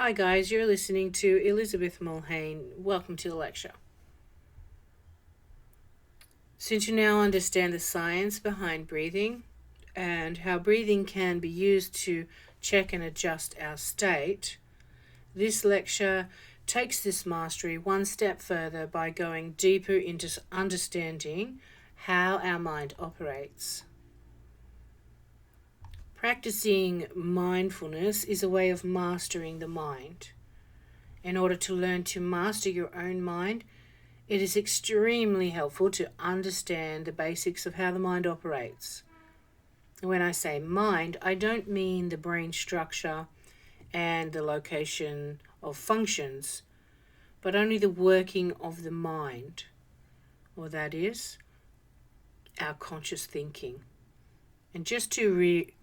Hi guys, you're listening to Elizabeth Mulhane. Welcome to the lecture. Since you now understand the science behind breathing and how breathing can be used to check and adjust our state, this lecture takes this mastery one step further by going deeper into understanding how our mind operates. Practicing mindfulness is a way of mastering the mind. In order to learn to master your own mind, it is extremely helpful to understand the basics of how the mind operates. When I say mind, I don't mean the brain structure and the location of functions, but only the working of the mind, or that is, our conscious thinking. And just to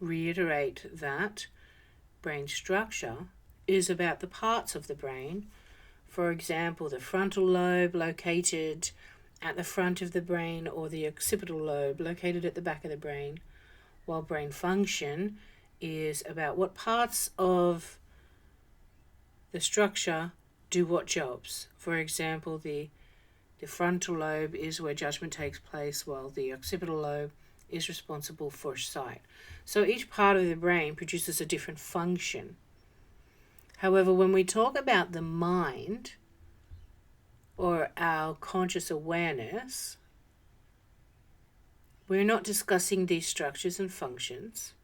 reiterate that, brain structure is about the parts of the brain. For example, the frontal lobe located at the front of the brain or the occipital lobe located at the back of the brain, while brain function is about what parts of the structure do what jobs. For example, the frontal lobe is where judgment takes place, while the occipital lobe is responsible for sight. So each part of the brain produces a different function. However, when we talk about the mind or our conscious awareness, we're not discussing these structures and functions.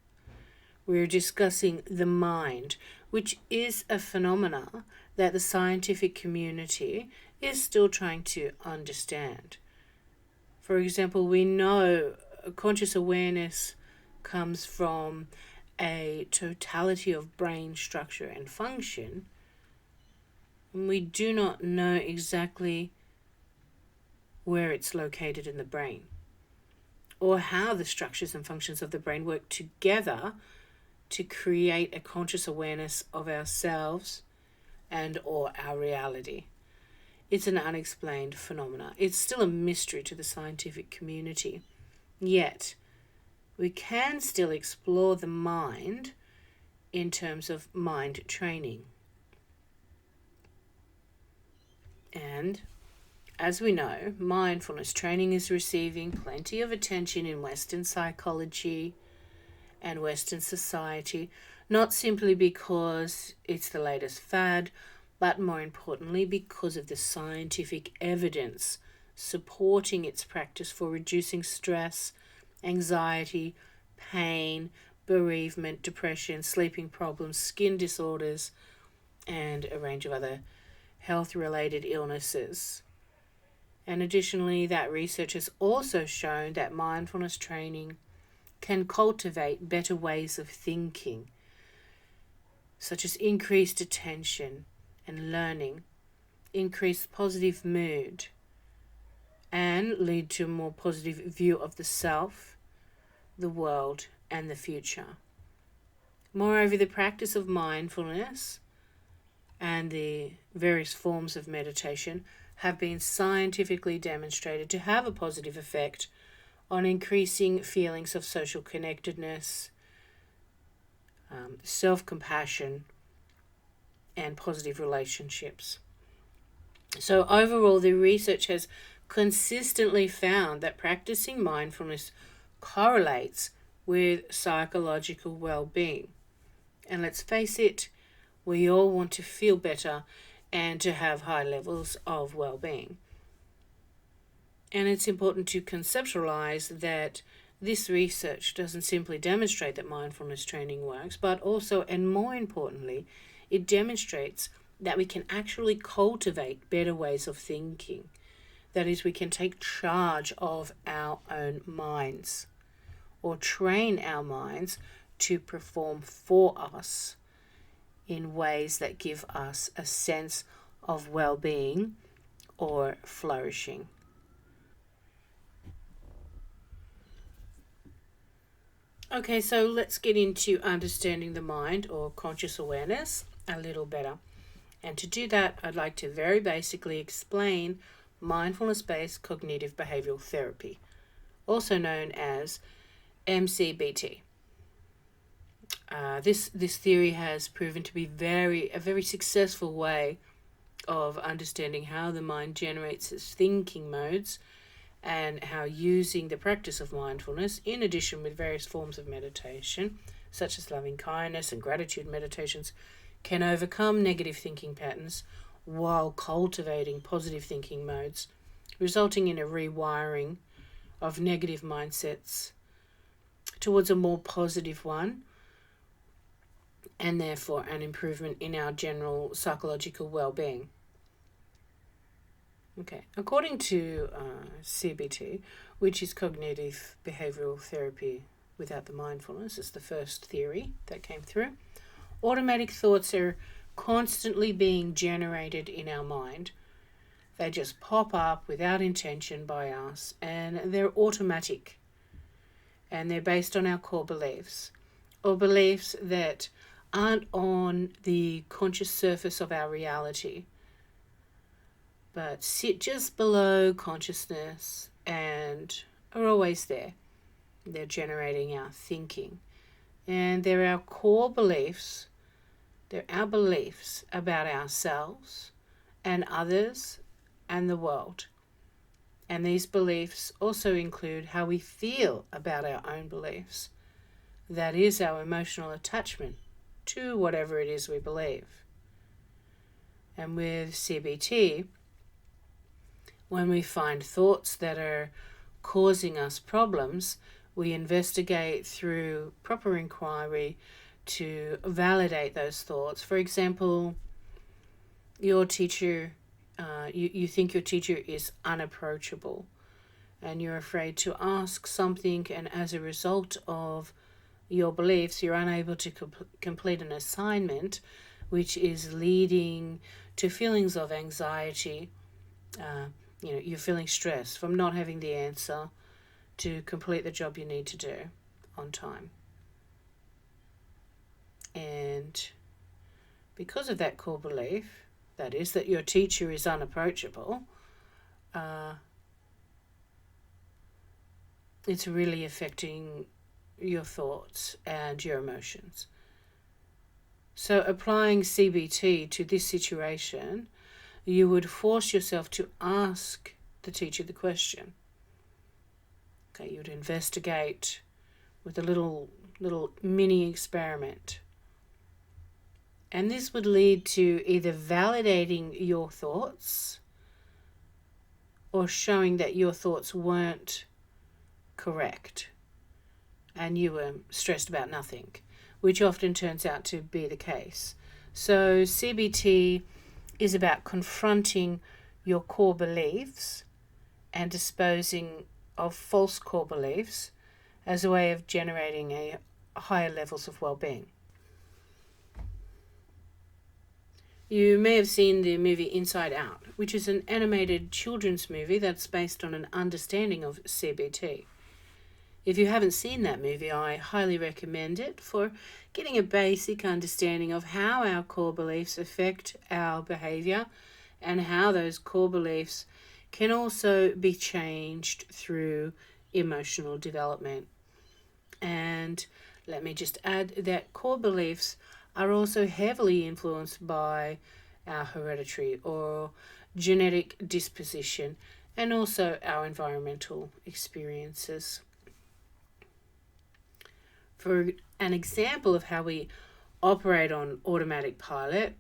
We're discussing the mind, which is a phenomena that the scientific community is still trying to understand. For example, we know conscious awareness comes from a totality of brain structure and function, and we do not know exactly where it's located in the brain or how the structures and functions of the brain work together to create a conscious awareness of ourselves and or our reality. It's an unexplained phenomena. It's still a mystery to the scientific community. Yet, we can still explore the mind in terms of mind training. And as we know, mindfulness training is receiving plenty of attention in Western psychology and Western society, not simply because it's the latest fad, but more importantly because of the scientific evidence supporting its practice for reducing stress, anxiety, pain, bereavement, depression, sleeping problems, skin disorders, and a range of other health-related illnesses. And additionally, that research has also shown that mindfulness training can cultivate better ways of thinking, such as increased attention and learning, increased positive mood, and lead to a more positive view of the self, the world, and the future. Moreover, the practice of mindfulness and the various forms of meditation have been scientifically demonstrated to have a positive effect on increasing feelings of social connectedness, self-compassion, and positive relationships. So overall, the research has consistently found that practicing mindfulness correlates with psychological well-being. And let's face it, we all want to feel better and to have high levels of well-being. And it's important to conceptualize that this research doesn't simply demonstrate that mindfulness training works, but also, and more importantly, it demonstrates that we can actually cultivate better ways of thinking. That is, we can take charge of our own minds or train our minds to perform for us in ways that give us a sense of well-being or flourishing. Okay, so let's get into understanding the mind or conscious awareness a little better. And to do that, I'd like to very basically explain mindfulness-based cognitive behavioural therapy, also known as MCBT. This theory has proven to be a very successful way of understanding how the mind generates its thinking modes, and how using the practice of mindfulness, in addition with various forms of meditation, such as loving kindness and gratitude meditations, can overcome negative thinking patterns while cultivating positive thinking modes, resulting in a rewiring of negative mindsets towards a more positive one, and therefore an improvement in our general psychological well-being. Okay, according to CBT, which is cognitive behavioural therapy without the mindfulness, it's the first theory that came through. Automatic thoughts are constantly being generated in our mind. They just pop up without intention by us, and they're automatic. And they're based on our core beliefs, or beliefs that aren't on the conscious surface of our reality, but sit just below consciousness and are always there. They're generating our thinking. And they're our core beliefs. They're our beliefs about ourselves and others and the world. And these beliefs also include how we feel about our own beliefs. That is our emotional attachment to whatever it is we believe. And with CBT, when we find thoughts that are causing us problems, we investigate through proper inquiry to validate those thoughts. For example, your teacher, you think your teacher is unapproachable, and you're afraid to ask something, and as a result of your beliefs, you're unable to complete an assignment, which is leading to feelings of anxiety. You're feeling stressed from not having the answer to complete the job you need to do on time. And because of that core belief, that is, that your teacher is unapproachable, it's really affecting your thoughts and your emotions. So applying CBT to this situation, you would force yourself to ask the teacher the question. Okay, you would investigate with a little mini experiment. And this would lead to either validating your thoughts or showing that your thoughts weren't correct and you were stressed about nothing, which often turns out to be the case. So CBT is about confronting your core beliefs and disposing of false core beliefs as a way of generating a higher levels of well-being. You may have seen the movie Inside Out, which is an animated children's movie that's based on an understanding of CBT. If you haven't seen that movie, I highly recommend it for getting a basic understanding of how our core beliefs affect our behaviour and how those core beliefs can also be changed through emotional development. And let me just add that core beliefs are also heavily influenced by our hereditary or genetic disposition and also our environmental experiences. For an example of how we operate on automatic pilot,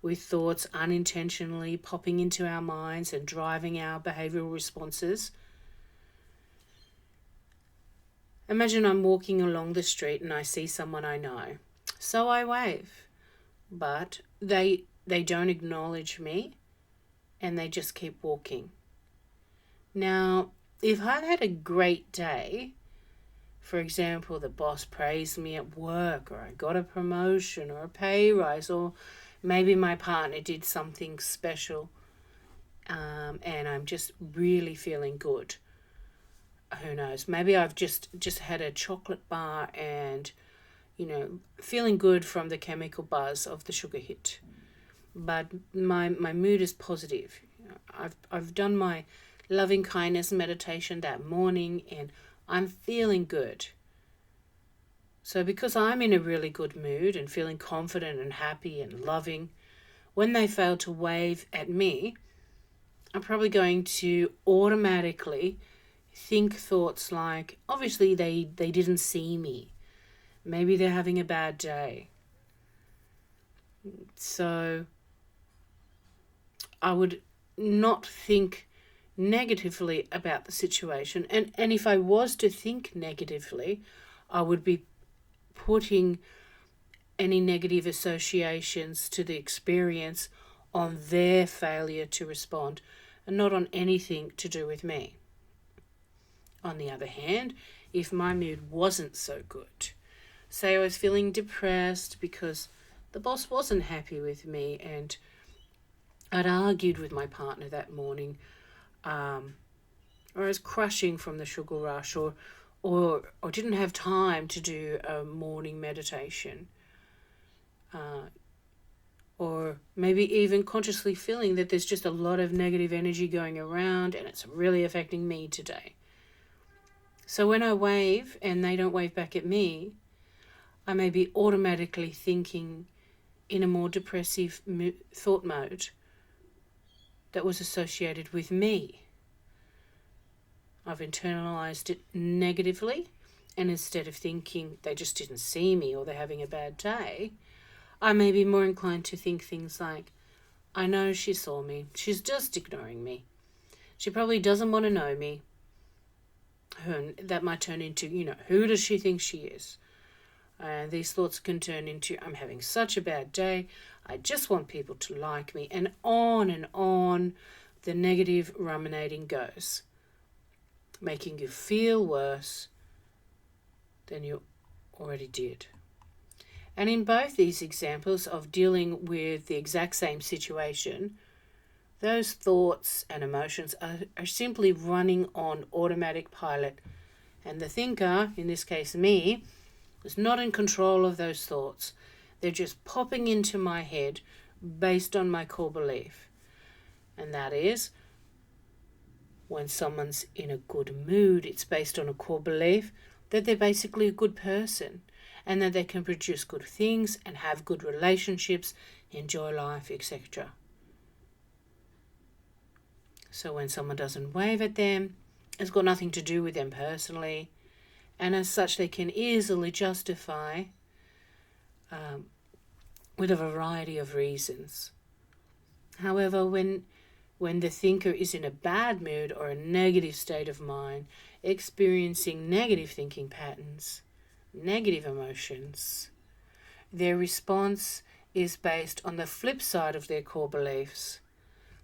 with thoughts unintentionally popping into our minds and driving our behavioural responses. Imagine I'm walking along the street and I see someone I know. So I wave, but they don't acknowledge me and they just keep walking. Now, if I've had a great day, for example, the boss praised me at work, or I got a promotion or a pay rise, or maybe my partner did something special, and I'm just really feeling good. Who knows? Maybe I've just had a chocolate bar and, feeling good from the chemical buzz of the sugar hit. But my mood is positive. I've done my loving kindness meditation that morning and I'm feeling good. So because I'm in a really good mood and feeling confident and happy and loving, when they fail to wave at me, I'm probably going to automatically think thoughts like, obviously they didn't see me. Maybe they're having a bad day. So I would not think negatively about the situation. And if I was to think negatively, I would be putting any negative associations to the experience on their failure to respond and not on anything to do with me. On the other hand, if my mood wasn't so good, say I was feeling depressed because the boss wasn't happy with me and I'd argued with my partner that morning, or I was crashing from the sugar rush, or didn't have time to do a morning meditation, or maybe even consciously feeling that there's just a lot of negative energy going around and it's really affecting me today. So when I wave and they don't wave back at me, I may be automatically thinking in a more depressive thought mode that was associated with me. I've internalized it negatively, and instead of thinking they just didn't see me or they're having a bad day, I may be more inclined to think things like, I know she saw me, she's just ignoring me. She probably doesn't want to know me. That might turn into, who does she think she is? And these thoughts can turn into, I'm having such a bad day, I just want people to like me, and on the negative ruminating goes, making you feel worse than you already did. And in both these examples of dealing with the exact same situation, those thoughts and emotions are simply running on automatic pilot, and the thinker, in this case me, is not in control of those thoughts. They're just popping into my head based on my core belief. And that is, when someone's in a good mood, it's based on a core belief that they're basically a good person and that they can produce good things and have good relationships, enjoy life, etc. So when someone doesn't wave at them, it's got nothing to do with them personally, and as such they can easily justify with a variety of reasons. However, when the thinker is in a bad mood or a negative state of mind, experiencing negative thinking patterns, negative emotions, their response is based on the flip side of their core beliefs,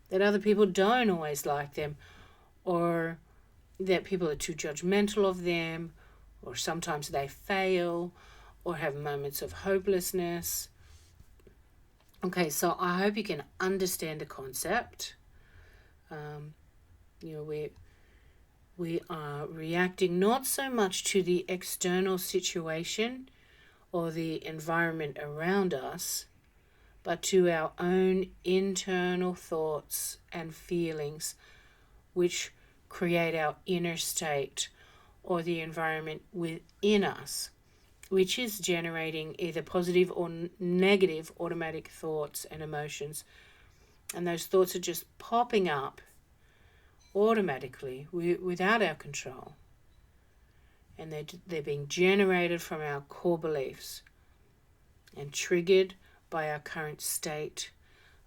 that other people don't always like them, or that people are too judgmental of them, or sometimes they fail, or have moments of hopelessness. Okay, so I hope you can understand the concept. We are reacting not so much to the external situation or the environment around us, but to our own internal thoughts and feelings, which create our inner state or the environment within us, which is generating either positive or negative automatic thoughts and emotions. And those thoughts are just popping up automatically without our control. And they're being generated from our core beliefs and triggered by our current state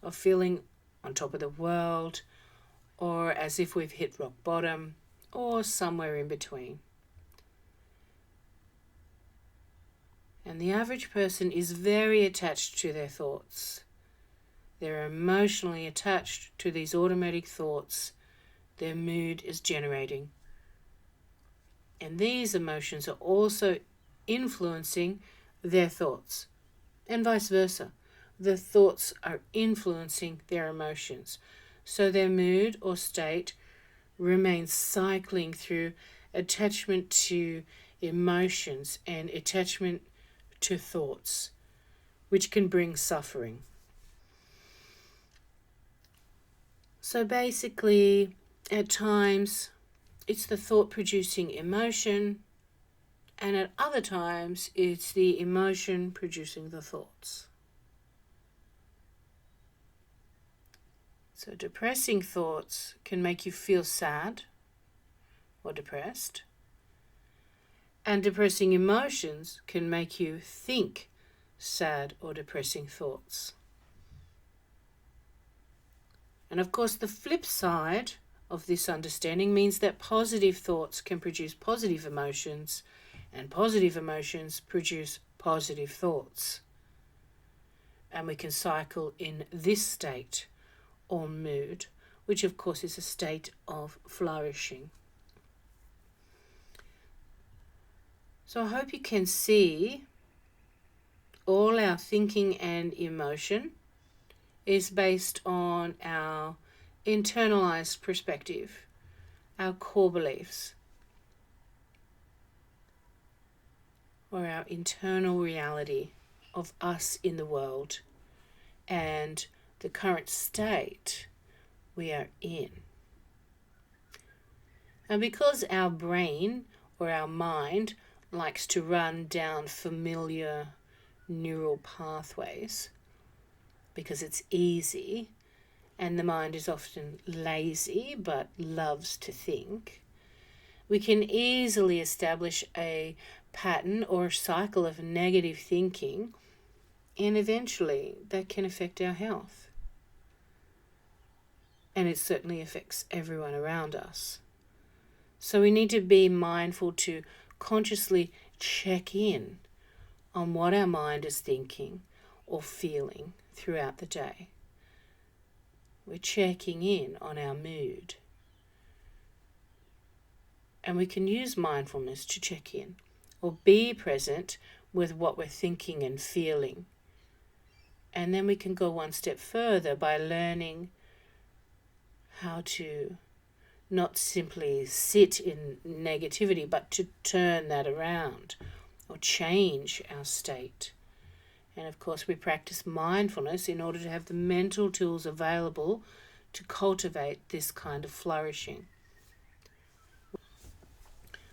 of feeling on top of the world, or as if we've hit rock bottom, or somewhere in between. And the average person is very attached to their thoughts. They're emotionally attached to these automatic thoughts their mood is generating. And these emotions are also influencing their thoughts, and vice versa. The thoughts are influencing their emotions. So their mood or state remains cycling through attachment to emotions and attachment to thoughts, which can bring suffering. So basically, at times, it's the thought producing emotion, And at other times, it's the emotion producing the thoughts. So depressing thoughts can make you feel sad or depressed. And depressing emotions can make you think sad or depressing thoughts. And of course, the flip side of this understanding means that positive thoughts can produce positive emotions, and positive emotions produce positive thoughts. And we can cycle in this state or mood, which of course is a state of flourishing. So I hope you can see all our thinking and emotion is based on our internalized perspective, our core beliefs, or our internal reality of us in the world and the current state we are in. And because our brain or our mind likes to run down familiar neural pathways because it's easy, and the mind is often lazy but loves to think, we can easily establish a pattern or cycle of negative thinking, and eventually that can affect our health. And it certainly affects everyone around us. So we need to be mindful to consciously check in on what our mind is thinking or feeling throughout the day. We're checking in on our mood. And we can use mindfulness to check in or be present with what we're thinking and feeling. And then we can go one step further by learning how to not simply sit in negativity, but to turn that around or change our state. And of course, we practice mindfulness in order to have the mental tools available to cultivate this kind of flourishing.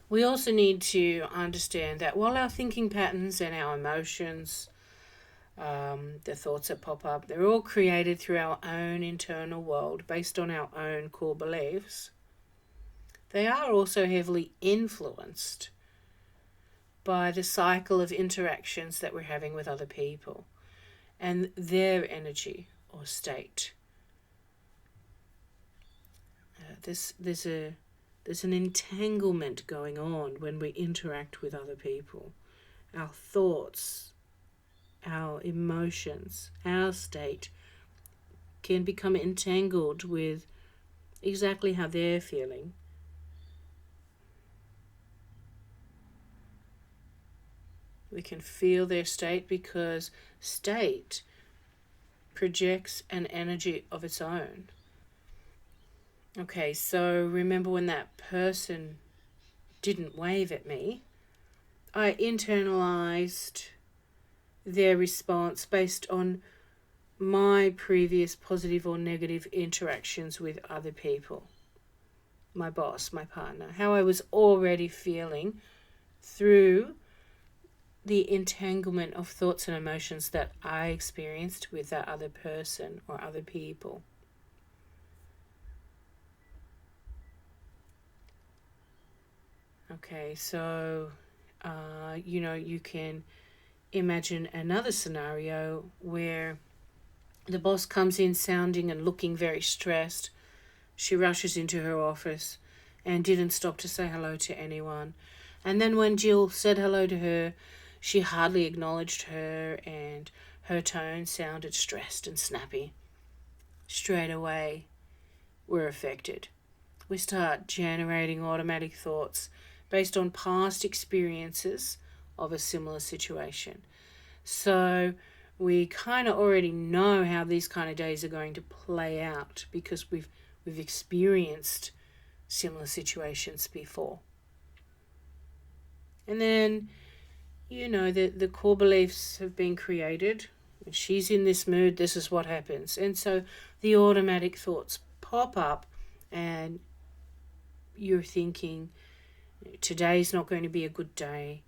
We also need to understand that while our thinking patterns and our emotions, the thoughts that pop up, they're all created through our own internal world based on our own core beliefs, they are also heavily influenced by the cycle of interactions that we're having with other people and their energy or state. There's an entanglement going on when we interact with other people. Our thoughts, our emotions, our state can become entangled with exactly how they're feeling. We can feel their state because state projects an energy of its own. Okay, so remember when that person didn't wave at me, I internalized their response based on my previous positive or negative interactions with other people, my boss, my partner, how I was already feeling through the entanglement of thoughts and emotions that I experienced with that other person or other people. Okay, so, you can imagine another scenario where the boss comes in sounding and looking very stressed. She rushes into her office and didn't stop to say hello to anyone. And then when Jill said hello to her, she hardly acknowledged her and her tone sounded stressed and snappy. Straight away, we're affected. We start generating automatic thoughts based on past experiences of a similar situation. So we kind of already know how these kind of days are going to play out because we've experienced similar situations before. And then, the core beliefs have been created. When she's in this mood, this is what happens. And so the automatic thoughts pop up and you're thinking, today's not going to be a good day.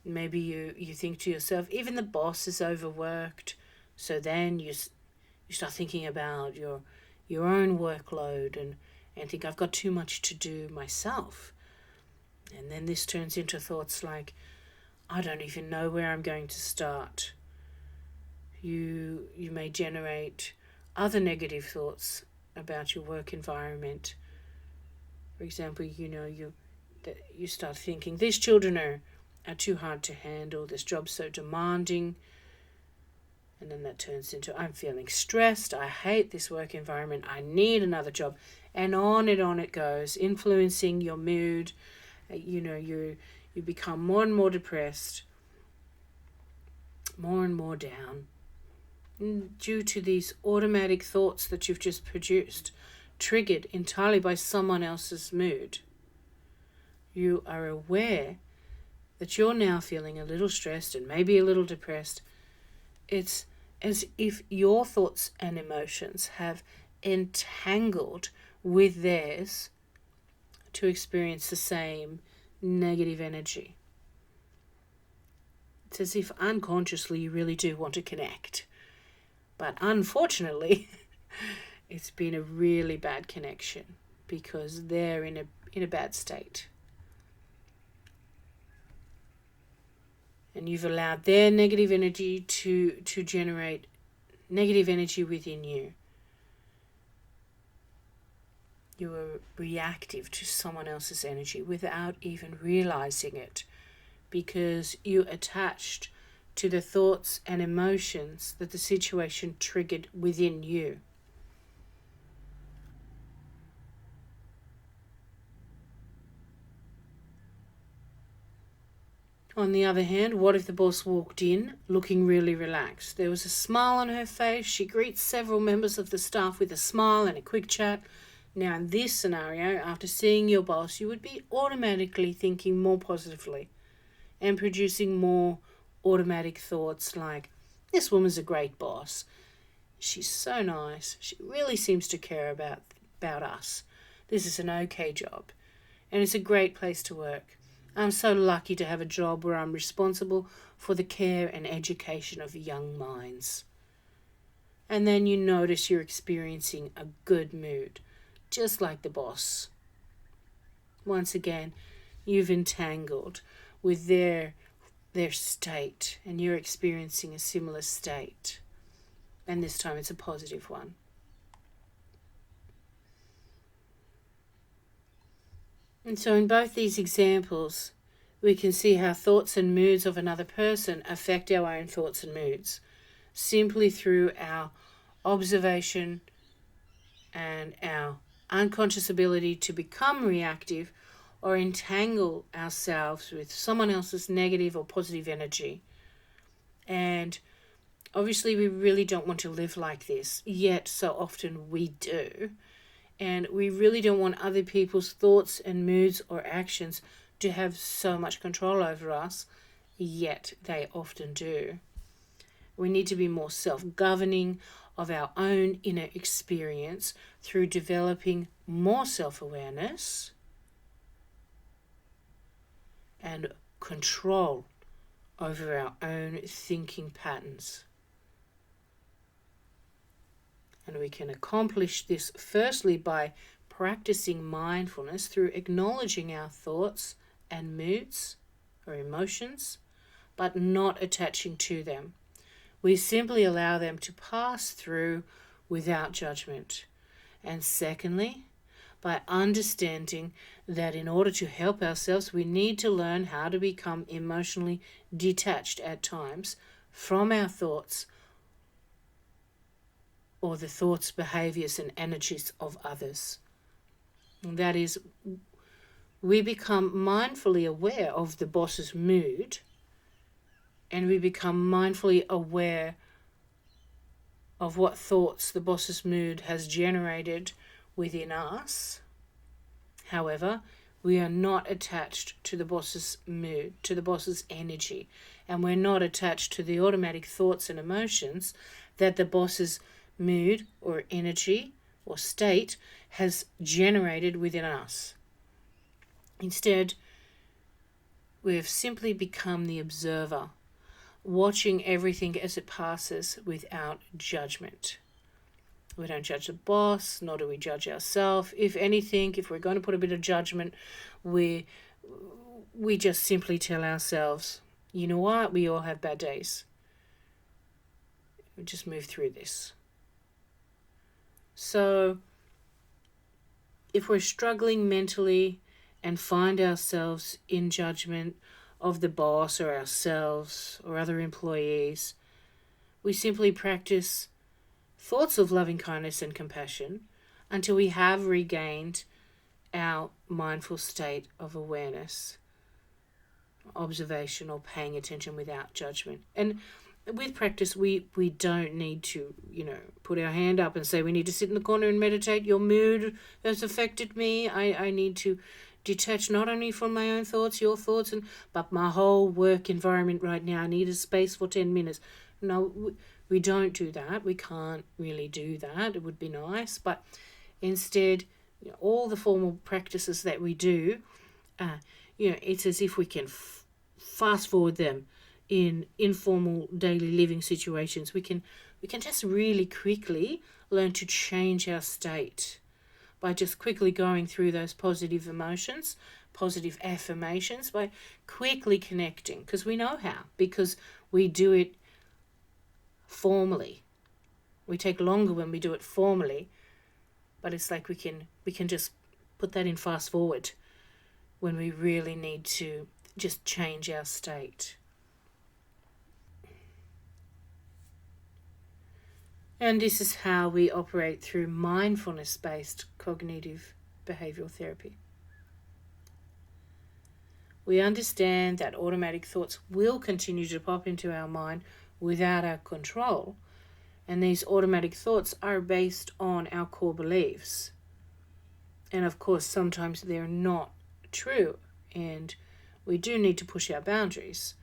Maybe you think to yourself, even the boss is overworked. So then you start thinking about your own workload and think, I've got too much to do myself. And then this turns into thoughts like, I don't even know where I'm going to start. You may generate other negative thoughts about your work environment. For example, you start thinking, these children are too hard to handle, this job's so demanding. And then that turns into, I'm feeling stressed, I hate this work environment, I need another job. And on it goes, influencing your mood. You become more and more depressed, more and more down, due to these automatic thoughts that you've just produced, triggered entirely by someone else's mood. You are aware that you're now feeling a little stressed and maybe a little depressed. It's as if your thoughts and emotions have entangled with theirs to experience the same negative energy. It's as if unconsciously you really do want to connect. But unfortunately, it's been a really bad connection because they're in a bad state. And you've allowed their negative energy to generate negative energy within you. You are reactive to someone else's energy without even realizing it, because you attached to the thoughts and emotions that the situation triggered within you. On the other hand, what if the boss walked in looking really relaxed? There was a smile on her face. She greets several members of the staff with a smile and a quick chat. Now, in this scenario, after seeing your boss, you would be automatically thinking more positively and producing more automatic thoughts like, this woman's a great boss. She's so nice. She really seems to care about us. This is an okay job. And it's a great place to work. I'm so lucky to have a job where I'm responsible for the care and education of young minds. And then you notice you're experiencing a good mood, just like the boss. Once again, you've entangled with their state, and you're experiencing a similar state. And this time it's a positive one. And so in both these examples, we can see how thoughts and moods of another person affect our own thoughts and moods, simply through our observation and our unconscious ability to become reactive or entangle ourselves with someone else's negative or positive energy. And obviously we really don't want to live like this, yet so often we do. And we really don't want other people's thoughts and moods or actions to have so much control over us, yet they often do. We need to be more self-governing of our own inner experience through developing more self-awareness and control over our own thinking patterns. And we can accomplish this firstly by practicing mindfulness through acknowledging our thoughts and moods or emotions, but not attaching to them. We simply allow them to pass through without judgment. And secondly, by understanding that in order to help ourselves, we need to learn how to become emotionally detached at times from our thoughts or the thoughts, behaviours and energies of others. And that is, we become mindfully aware of the boss's mood, and we become mindfully aware of what thoughts the boss's mood has generated within us. However, we are not attached to the boss's mood, to the boss's energy, and we're not attached to the automatic thoughts and emotions that the boss's mood or energy or state has generated within us. Instead, We have simply become the observer, watching everything as it passes without judgment. We don't judge the boss, nor do we judge ourselves. If anything, if we're going to put a bit of judgment, we just simply tell ourselves, you know what, we all have bad days. We just move through this. So if we're struggling mentally and find ourselves in judgment of the boss or ourselves or other employees, we simply practice thoughts of loving kindness and compassion until we have regained our mindful state of awareness, observation, or paying attention without judgment. And with practice, we don't need to, put our hand up and say we need to sit in the corner and meditate. Your mood has affected me. I need to detach not only from my own thoughts, your thoughts, but my whole work environment right now. I need a space for 10 minutes. No, we don't do that. We can't really do that. It would be nice. But instead, all the formal practices that we do, it's as if we can fast forward them in informal daily living situations. We can just really quickly learn to change our state by just quickly going through those positive emotions, positive affirmations, by quickly connecting, because we know how, because we do it formally. We take longer when we do it formally, but it's like we can just put that in fast forward when we really need to just change our state. And this is how we operate through mindfulness-based cognitive behavioural therapy. We understand that automatic thoughts will continue to pop into our mind without our control, and these automatic thoughts are based on our core beliefs. And of course, sometimes they're not true, and we do need to push our boundaries.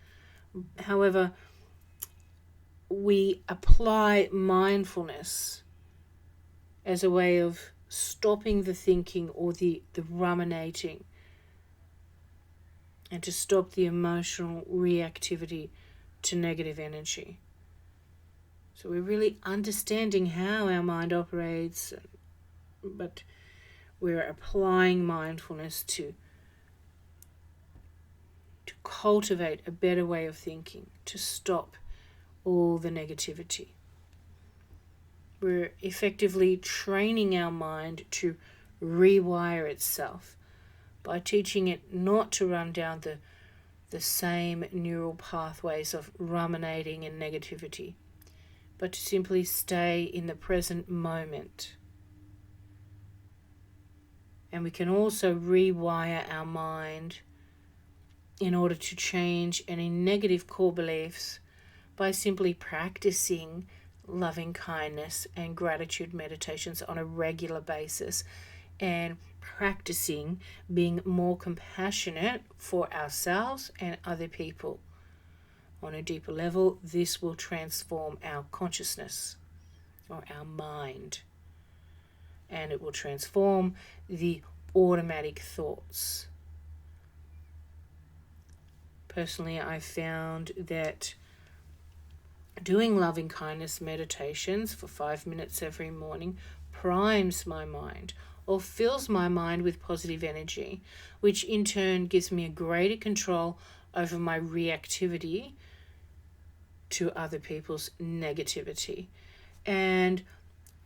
However, we apply mindfulness as a way of stopping the thinking or the ruminating, and to stop the emotional reactivity to negative energy. So we're really understanding how our mind operates, but we're applying mindfulness to cultivate a better way of thinking, to stop all the negativity. We're effectively training our mind to rewire itself by teaching it not to run down the same neural pathways of ruminating and negativity, but to simply stay in the present moment. And we can also rewire our mind in order to change any negative core beliefs by simply practicing loving kindness and gratitude meditations on a regular basis, and practicing being more compassionate for ourselves and other people. On a deeper level, this will transform our consciousness or our mind, and it will transform the automatic thoughts. Personally, I found that doing loving kindness meditations for 5 minutes every morning primes my mind, or fills my mind with positive energy, which in turn gives me a greater control over my reactivity to other people's negativity. And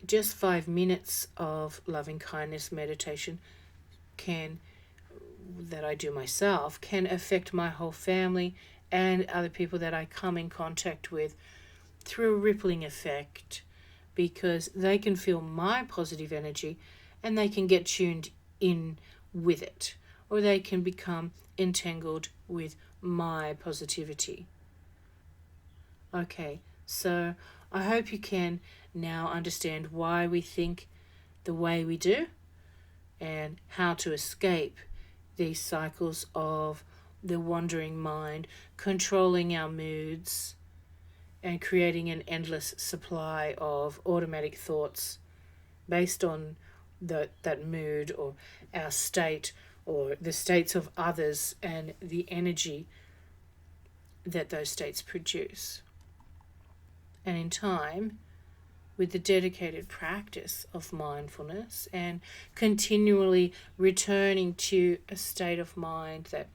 just 5 minutes of loving kindness meditation that I do myself can affect my whole family and other people that I come in contact with through a rippling effect, because they can feel my positive energy and they can get tuned in with it, or they can become entangled with my positivity. Okay, so I hope you can now understand why we think the way we do and how to escape these cycles of the wandering mind, controlling our moods, and creating an endless supply of automatic thoughts based on that mood or our state or the states of others and the energy that those states produce. And in time, with the dedicated practice of mindfulness and continually returning to a state of mind that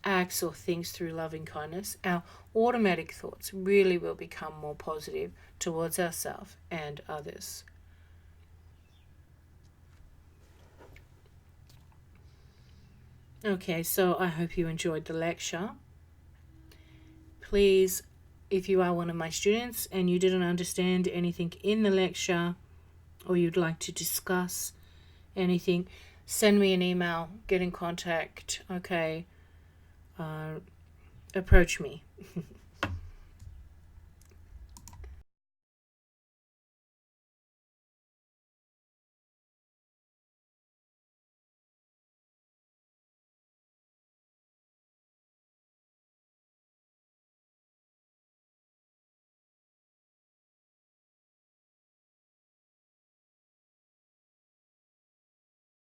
acts or thinks through loving kindness, our automatic thoughts really will become more positive towards ourselves and others. Okay, so I hope you enjoyed the lecture. Please, if you are one of my students and you didn't understand anything in the lecture, or you'd like to discuss anything, send me an email, get in contact, okay, approach me.